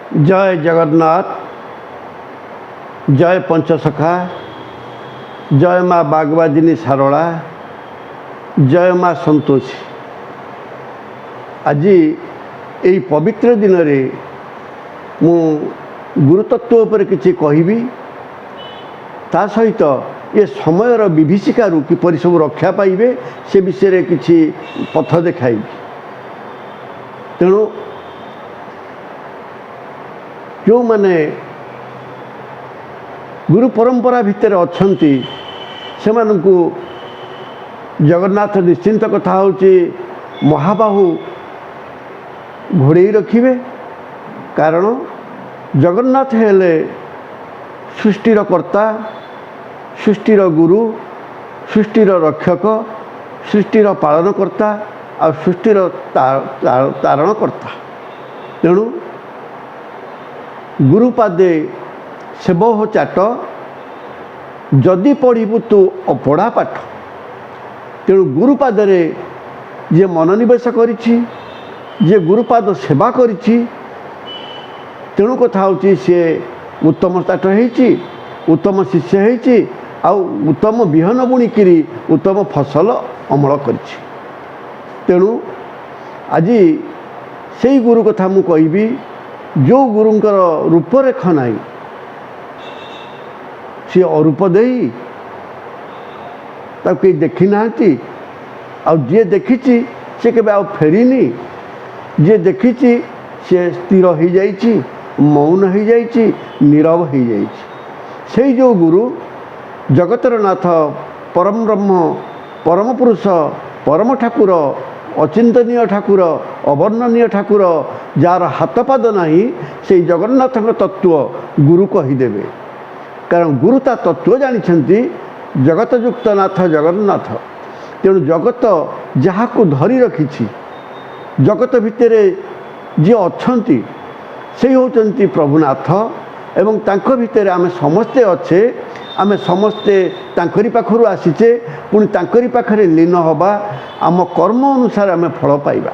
जय जगन्नाथ, जय पंचसखा, जय माँ बागवादिनी सारला, जय माँ संतोषी। आज यही पवित्र दिन में मु गुरुतत्व उपर किसी कहबी, ता सहित ये समयर विभीषिकारु किपर सब रक्षा पाइबे से विषय किसी पथ देखाइबी। तेणु जो माने गुरु परंपरा भितर अच्छी से जगन्नाथ निश्चिंत कथा होची महाबाहु घोड़े रखिए। कारण जगन्नाथ हेले सृष्टिर कर्ता, सृष्टिर गुरु, सृष्टिर रक्षक, सृष्टिर पालनकर्ता और सृष्टिर तारणकर्ता। तेणु गुरुपादे सेबह चाट, जदि पढ़ू तू अपढ़ा पाठ। तेणु गुरुपादे जे मनोनिवेश करिछि, जे गुरुपाद सेवा करिछि, तेणु कथा होची से उत्तम स्टार्ट होइछि, उत्तम शिष्य होइछि, आउ उत्तम बिहन बुणिकी उत्तम फसल अमल करिछि। तेणु आज से गुरु कथा मु कहबी जो गुरुंकर रूपरेखा नाई, सी अरूप देई कई देखी ना, जे देखी से केबे आ फेरीनी, जे देखी से स्थिर हो जाइछि, मौन हो जाइछि, नीरव हो जाइछि। से जो गुरु जगतर नाथ, परम ब्रह्म, परम पुरुष, परम ठाकुर, अचिंतनीय ठाकुर, अवर्णनीय ठाकुर, जार हाथ पाद नहीं, से जगन्नाथ तत्व गुरु कहीदेवे। कारण गुरु ता तत्व जानी जगत युक्त नाथ जगन्नाथ। तेणु जगत जहाँ को धरी रखी, जगत भितर जी अच्छी से होती प्रभुनाथ, एवं तांको भितर आमे समस्ते अच्छे, आमे समस्ते तांकरी पाखरु आसीचे, पुणी तांकरी पाखरे लीन हवा, आम कर्म अनुसार आमे फल पाइबा।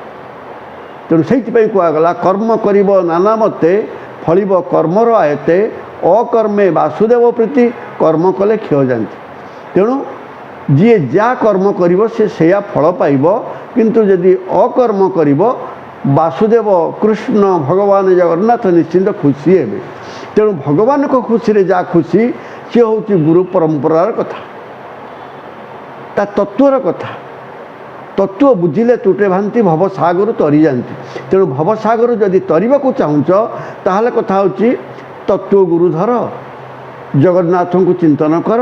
तेणु से कहगला कर्म करिब नाना मते, फलिब कर्मर आयते, अकर्मे वासुदेव प्रीति, कर्म कले क्षय जानती। तेणु जी जा कर्म करिब से सेया फल पाइब, किंतु यदि अकर्म करिब वासुदेव कृष्ण भगवान जगन्नाथ निश्चिंत खुशी हेबे। तेणु भगवान को खुशी रे जा खुशी, सी हूँ गुरु परंपरार कथा, ता तत्वर कथा। तत्व बुझिले तुटे भांति भवसागर तरी जानती। तेणु भवसागर जदि तरिबा को चाहूच, ताहले कथा होची तत्व गुरुधर, जगन्नाथ को चिंतन कर,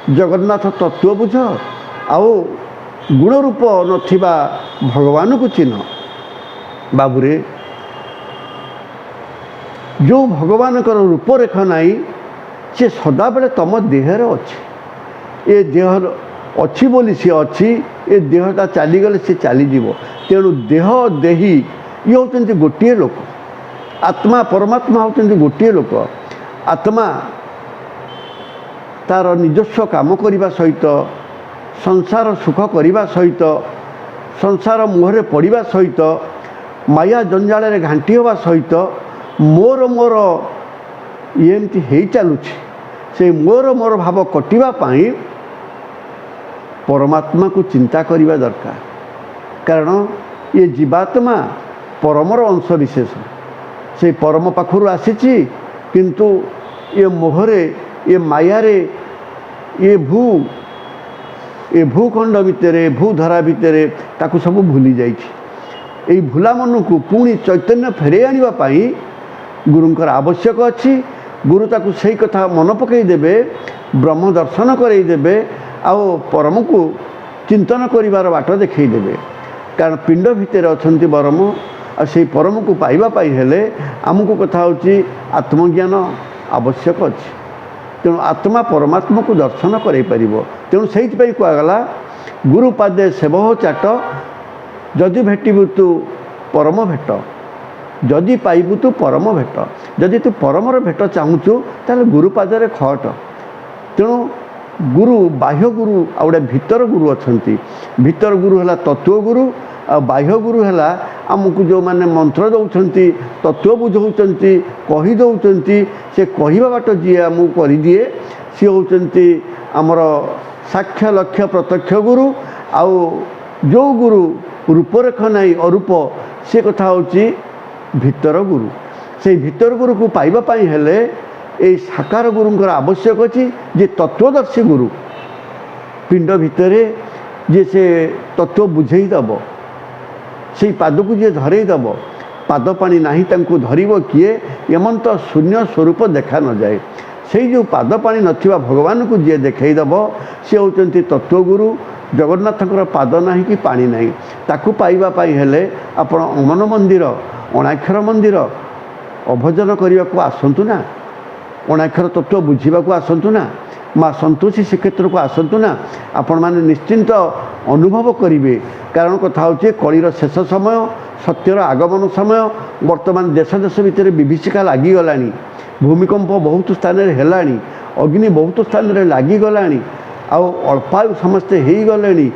जगन्नाथ तत्व बुझ, आउ गुण रूप नथिबा भगवान को चिन्ह। बाबुरे जो भगवान का रूपरेखा नाई, से सदा बेले तम देहर अच्छी। ये देह अच्छी बोली सी अच्छी, ये देहटा चलीगले सी चलीज। तेणु देह देही ये होती गोटे लोक, आत्मा परमात्मा होती गोटे लोक। आत्मा तार निजस्व काम करने सहित, संसार सुख करने सहित, संसार मुहरे पड़ा सहित, माया जंजाल घांटी हवा सहित मोर मोर एमती हो चलुछि। से मोर मोर भाव कटिबा पाई परमात्मा को चिंता करने दरकार। कारण ये जीवात्मा परमर अंश विशेष, से परम पाखरु आसीछि, किंतु ये मोहरे, ये मायारे, ये भूखंड भितर, भूधरा भितर ताकू सब भूली जाइछि। यही भूला मन को पुणी चैतन्य फेरे आनिबा पाई गुरुंकर आवश्यक अच्छी। गुरु ताकू सही कथा मन पकई देबे, ब्रह्म दर्शन करई देबे, आओ परम को चिंतन करिवार बाट देखई देबे। कारण पिंड भितर अछंती परम, आ से परम को पाइबा पाई हेले आमको कथा होची आत्मज्ञान आवश्यक अच्छी। तेणु आत्मा परमात्मा को दर्शन करई परिबो। तेणु सेहित पई कहगला गुरुपादे सेबह चाट, जदि भेटबू तू परम भेट, जदि पाइबू तू परम भेट। जदि तू परमर भेट चाहूचु, ताले गुरुपादरे खट। तेणु गुरु बाह्य गुरु आ गोटे भीतर गुरु अच्छा। भीतर गुरु है तत्व गुरु, आ बाह्य गुरु है आमको जो माने मंत्र दौरान तत्व बुझाऊँच कहीदौरान से कहवा बाट जी आमको करदिए सी होती आमर साक्ष्य लक्ष्य प्रत्यक्ष गुरु आउ जो गुरु रूपरेख नाई अरूप से कथा होची भितर गुरु से भितर गुरु को पाइबापी हेले ये साकार गुरुंकर आवश्यक अच्छी जे तत्वदर्शी गुरु पिंड भितर जे से तत्व बुझेदब से पाद को जी धरेदब पाद पानी नहीं तांको धरिब किए एमंत शून्य स्वरूप देखा न जाए से जो पाद पानी नथिबा भगवान को जी देखईदब सी होती तत्वगुरु जगन्नाथ पाद ना कि पानी ना ताकू पाइबापी हेले आपण अमन मंदिर अणाक्षर मंदिर अभजन करने को आसतु ना अणाक्षर तत्व बुझा आसतु ना माँ संतोषी श्रीक्षेत्र को आसतु ना आपण मैंने निश्चिंत अनुभव करेंगे कारण कथा हूँ कलिर शेष समय सत्यर आगमन समय वर्तमान देश देश भितर विभीषिका लगिगला भूमिकंप बहुत स्थान है अग्नि बहुत स्थान लगिगला अल्पायु समस्ते हो गले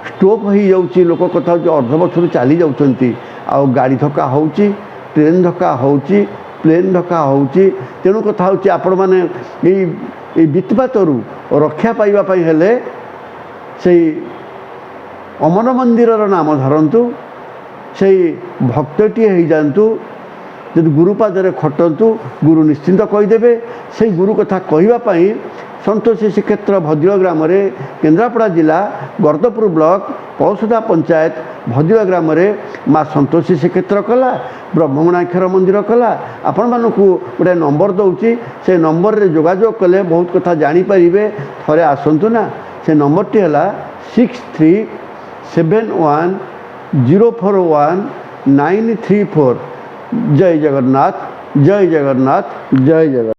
स्ट्रोक हो जाऊँगी लोक कथा अर्ध वर्ष चली जाऊँगी गाड़ी धक्का हो ट्रेन धक्का हो प्लेन धक्का हो तेणु कथा हूँ आपण मैंने वित्तपातरू रक्षा पाइबापी हेले से अमन मंदिर नाम धरतु से भक्तटीए हो जातु जब गुरुपादे खटतु गुरु निश्चिंत कहीदेवे से गुरु कथा कहवाई संतोषी श्रीक्षेत्र भद्र ग्राम केन्द्रापड़ा जिला गरदपुर ब्लॉक पौसुदा पंचायत भद्र ग्राम माँ संतोषी श्रीक्षेत्र कला ब्रह्मगुणाक्षर मंदिर कला आपण मानू गोटे नंबर दौची से नंबर रे जोगाजोग कले बहुत कथा जानीपारे थे आसतु ना से नंबरटी है 6371041934 जय जगन्नाथ जय जगन्नाथ जय जगन्नाथ।